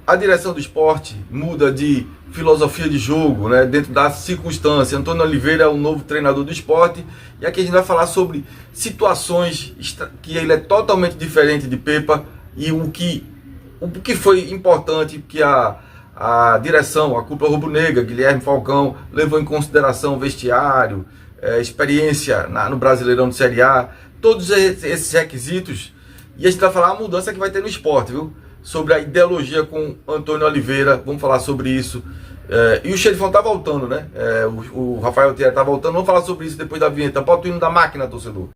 a direção do esporte muda de filosofia de jogo, né, dentro da circunstância. Antônio Oliveira é o novo treinador do esporte, e aqui a gente vai falar sobre situações que ele é totalmente diferente de Pepa, e o que foi importante que a direção, a cúpula rubro-negra, Guilherme Falcão, levou em consideração vestiário, experiência no Brasileirão de Série A, todos esses requisitos. E a gente vai falar a mudança que vai ter no esporte, viu? Sobre a ideologia com Antônio Oliveira, vamos falar sobre isso. E o Xerifão tá voltando, né? O Rafael Thierry tá voltando, vamos falar sobre isso depois da vinheta. Bota o hino da máquina, torcedor.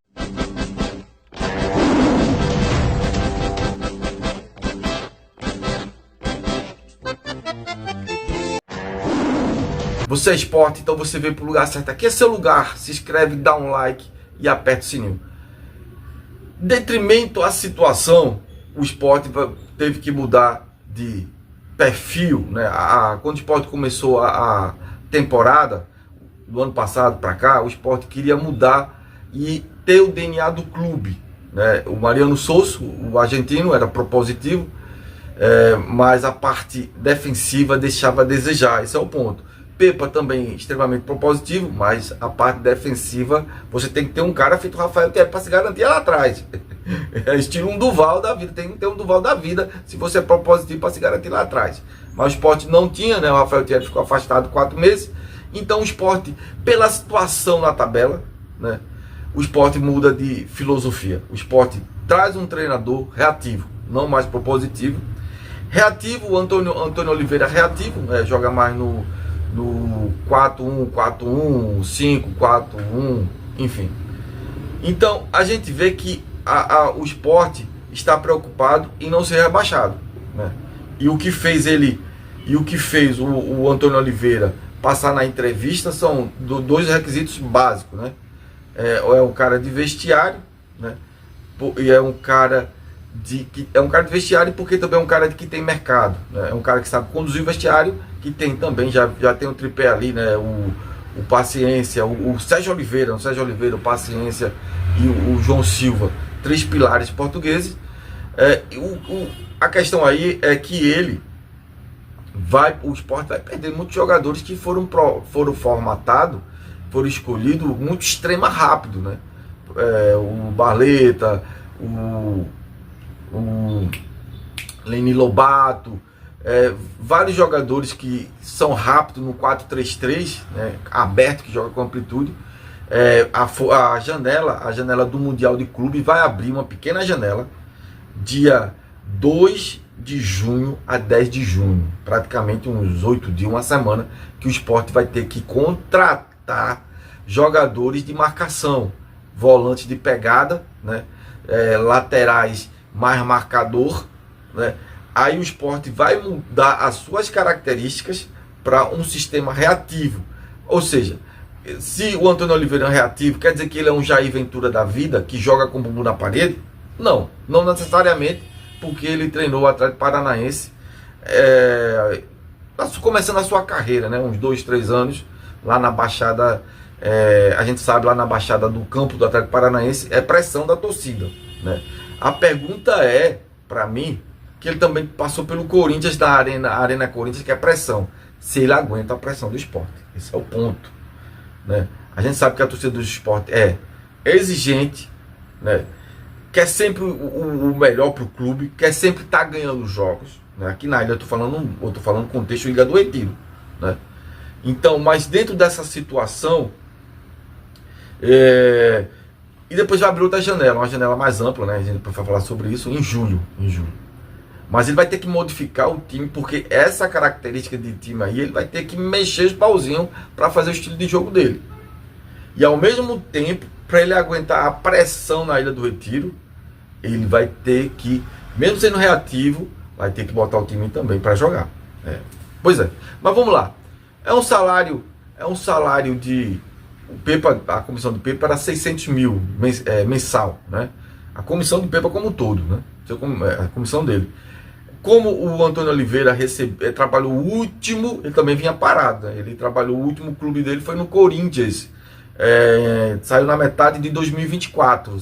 Você é esporte, então você veio pro lugar certo. Aqui é seu lugar. Se inscreve, dá um like e aperta o sininho. Detrimento à situação, o esporte teve que mudar de perfil, né? Quando o esporte começou a temporada do ano passado para cá, o esporte queria mudar e ter o DNA do clube, né? O Mariano Souza, o argentino, era propositivo, mas a parte defensiva deixava a desejar. Esse é o ponto. Pepa também extremamente propositivo, mas a parte defensiva você tem que ter um cara feito Rafael Thierry para se garantir lá atrás. É estilo um Duval da vida, tem que ter um Duval da vida se você é propositivo para se garantir lá atrás. Mas o esporte não tinha, né? O Rafael Thierry ficou afastado 4 meses. Então o esporte, pela situação na tabela, né? O esporte muda de filosofia. O esporte traz um treinador reativo, não mais propositivo. Reativo, o Antônio Oliveira reativo, joga mais no 4-1, 4-1, 5-4-1, enfim. Então a gente vê que o esporte está preocupado em não ser rebaixado, né? E o que fez o Antônio Oliveira passar na entrevista são dois requisitos básicos, né? É um cara de vestiário, né? E é um cara de vestiário, porque também é um cara que tem mercado, né? É um cara que sabe conduzir o vestiário, que tem também, já tem o tripé ali, né? O Paciência, o Sérgio Oliveira, o Paciência e o João Silva, 3 pilares portugueses. A questão aí é que o esporte vai perder muitos jogadores que foram formatados, foram escolhidos muito extrema rápido, né? O Barleta, o Leni Lobato, vários jogadores que são rápidos no 4-3-3, né, aberto, que joga com amplitude. A janela do Mundial de Clube vai abrir uma pequena janela, dia 2 de junho a 10 de junho, praticamente uns 8 dias, uma semana, que o esporte vai ter que contratar jogadores de marcação, volantes de pegada, né, laterais mais marcador, né? Aí o esporte vai mudar as suas características para um sistema reativo. Ou seja, se o Antônio Oliveira é reativo, quer dizer que ele é um Jair Ventura da vida, que joga com o bumbum na parede? Não necessariamente, porque ele treinou o Atlético Paranaense, começando a sua carreira, né? Uns 2, 3 anos, lá na Baixada, a gente sabe, lá na Baixada do campo do Atlético Paranaense, é pressão da torcida, né? A pergunta para mim, que ele também passou pelo Corinthians, da Arena Corinthians, que é pressão. Se ele aguenta a pressão do esporte. Esse é o ponto, né? A gente sabe que a torcida do esporte é exigente, né? Quer sempre o melhor para o clube, quer sempre estar ganhando jogos, né? Aqui na ilha eu tô falando contexto Ilha do Retiro, né? Então, mas dentro dessa situação, e depois vai abrir outra janela, uma janela mais ampla, né? A gente vai falar sobre isso em julho. Mas ele vai ter que modificar o time, porque essa característica de time aí, ele vai ter que mexer os pauzinhos para fazer o estilo de jogo dele. E ao mesmo tempo, para ele aguentar a pressão na Ilha do Retiro, ele vai ter que, mesmo sendo reativo, vai ter que botar o time também para jogar. Pois é, mas vamos lá. É um salário de... a comissão do Pepa era 600 mil mensal, né? A comissão do Pepa como um todo, né? A comissão dele. Como o Antônio Oliveira trabalhou o último, ele também vinha parado, né? Ele trabalhou, o último clube dele foi no Corinthians, saiu na metade de 2024,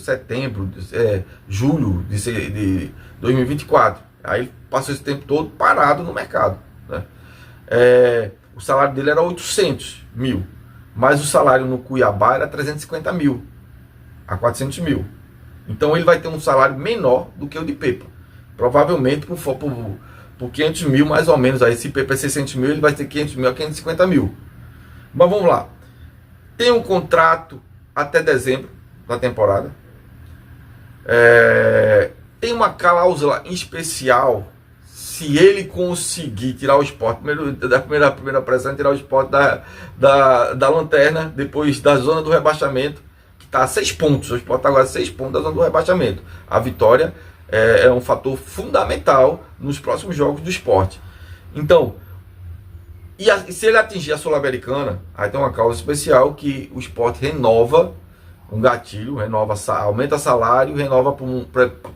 julho de 2024. Aí ele passou esse tempo todo parado no mercado, né? O salário dele era 800 mil, mas o salário no Cuiabá era 350 mil a 400 mil. Então ele vai ter um salário menor do que o de Pepa. Provavelmente por 500 mil mais ou menos. Aí se Pepa é 600 mil, ele vai ter 500 mil a 550 mil. Mas vamos lá. Tem um contrato até dezembro da temporada. Tem uma cláusula em especial. Se ele conseguir tirar o Sport, da primeira pressão, tirar o Sport da lanterna, depois da zona do rebaixamento, que está a 6 pontos. O Sport está agora a 6 pontos da zona do rebaixamento. A vitória é um fator fundamental nos próximos jogos do Sport. Então, se ele atingir a Sul-Americana, aí tem uma cláusula especial que o Sport renova um gatilho, aumenta salário, renova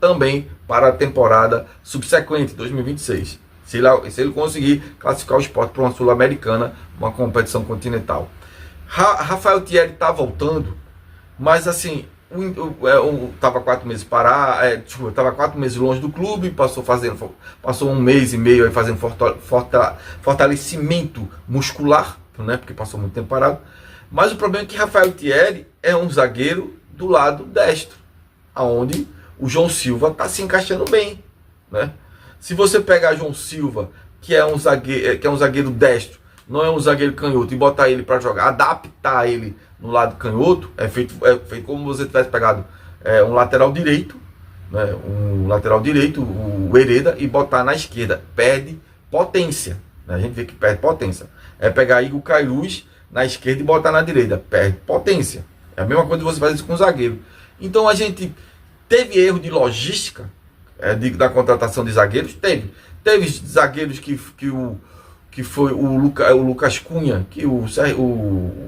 também para a temporada subsequente, 2026. Se ele conseguir classificar o Sport para uma Sul-Americana, uma competição continental. Rafael Thierry está voltando, mas assim, estava 4 meses estava 4 meses longe do clube, passou 1 mês e meio aí fazendo fortalecimento muscular, né, porque passou muito tempo parado. Mas o problema é que Rafael Thierry é um zagueiro do lado destro, aonde o João Silva está se encaixando bem, né? Se você pegar João Silva, que é um zagueiro destro, não é um zagueiro canhoto, e botar ele para jogar, adaptar ele no lado canhoto, é feito como você tivesse pegado um lateral direito, né? O Hereda, e botar na esquerda, perde potência, né? A gente vê que perde potência. É pegar Igor Cairuz na esquerda e botar na direita, perde potência. É a mesma coisa que você faz isso com o zagueiro. Então a gente teve erro de logística da contratação de zagueiros, teve zagueiros que foi o Lucas Cunha, que o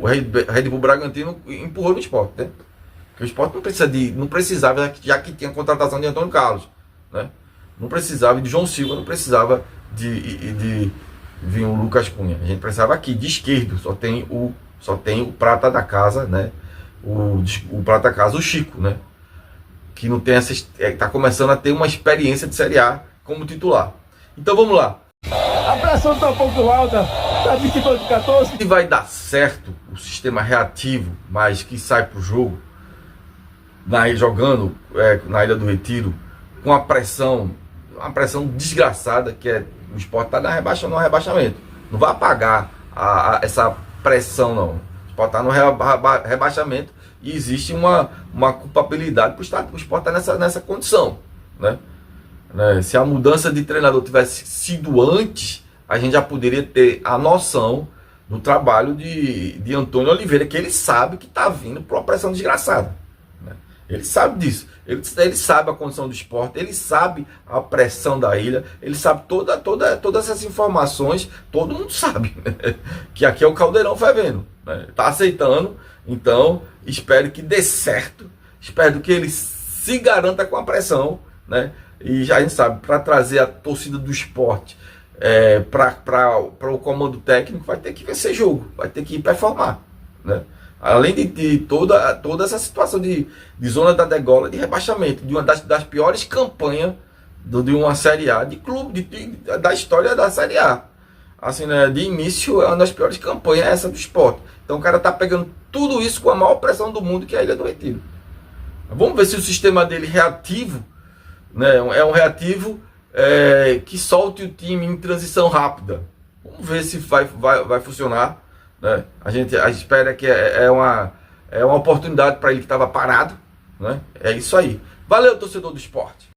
Red Bull Bragantino empurrou no Sport, né? Porque o Sport não precisava, já que tinha a contratação de Antônio Carlos, né? Não precisava de João Silva, não precisava de vir o Lucas Cunha. A gente precisava aqui de esquerdo, só tem o prata da casa, né? O prata da casa, o Chico, né? Que não tem tá começando a ter uma experiência de Série A como titular. Então vamos lá. A pressão está um pouco alta, tá 22-14. Se vai dar certo o sistema reativo, mas que sai pro jogo, jogando na Ilha do Retiro, com uma pressão desgraçada, que o Sport está no rebaixamento. Não vai apagar essa pressão, não. O Sport está no rebaixamento e existe uma culpabilidade para o Sport estar nessa condição, né? Se a mudança de treinador tivesse sido antes, a gente já poderia ter a noção do trabalho de Antônio Oliveira, que ele sabe que está vindo por uma pressão desgraçada, né? Ele sabe disso, ele sabe a condição do Sport, ele sabe a pressão da ilha, ele sabe todas essas informações, todo mundo sabe, né? Que aqui é o caldeirão fervendo, né? Está aceitando, então espero que dê certo, espero que ele se garanta com a pressão, né? E já a gente sabe, para trazer a torcida do Sport para o comando técnico, vai ter que vencer jogo, vai ter que performar, né? Além de toda essa situação de zona da degola, de rebaixamento, de uma das piores campanhas de uma Série A, de clube, da história da Série A. Assim, né, de início, é uma das piores campanhas essa do Sport. Então o cara tá pegando tudo isso com a maior pressão do mundo, que é a Ilha do Retiro. Vamos ver se o sistema dele reativo, né, é um reativo que solte o time em transição rápida. Vamos ver se vai funcionar, né? A gente espera que é uma oportunidade para ele que estava parado, né? É isso aí. Valeu, torcedor do Sport.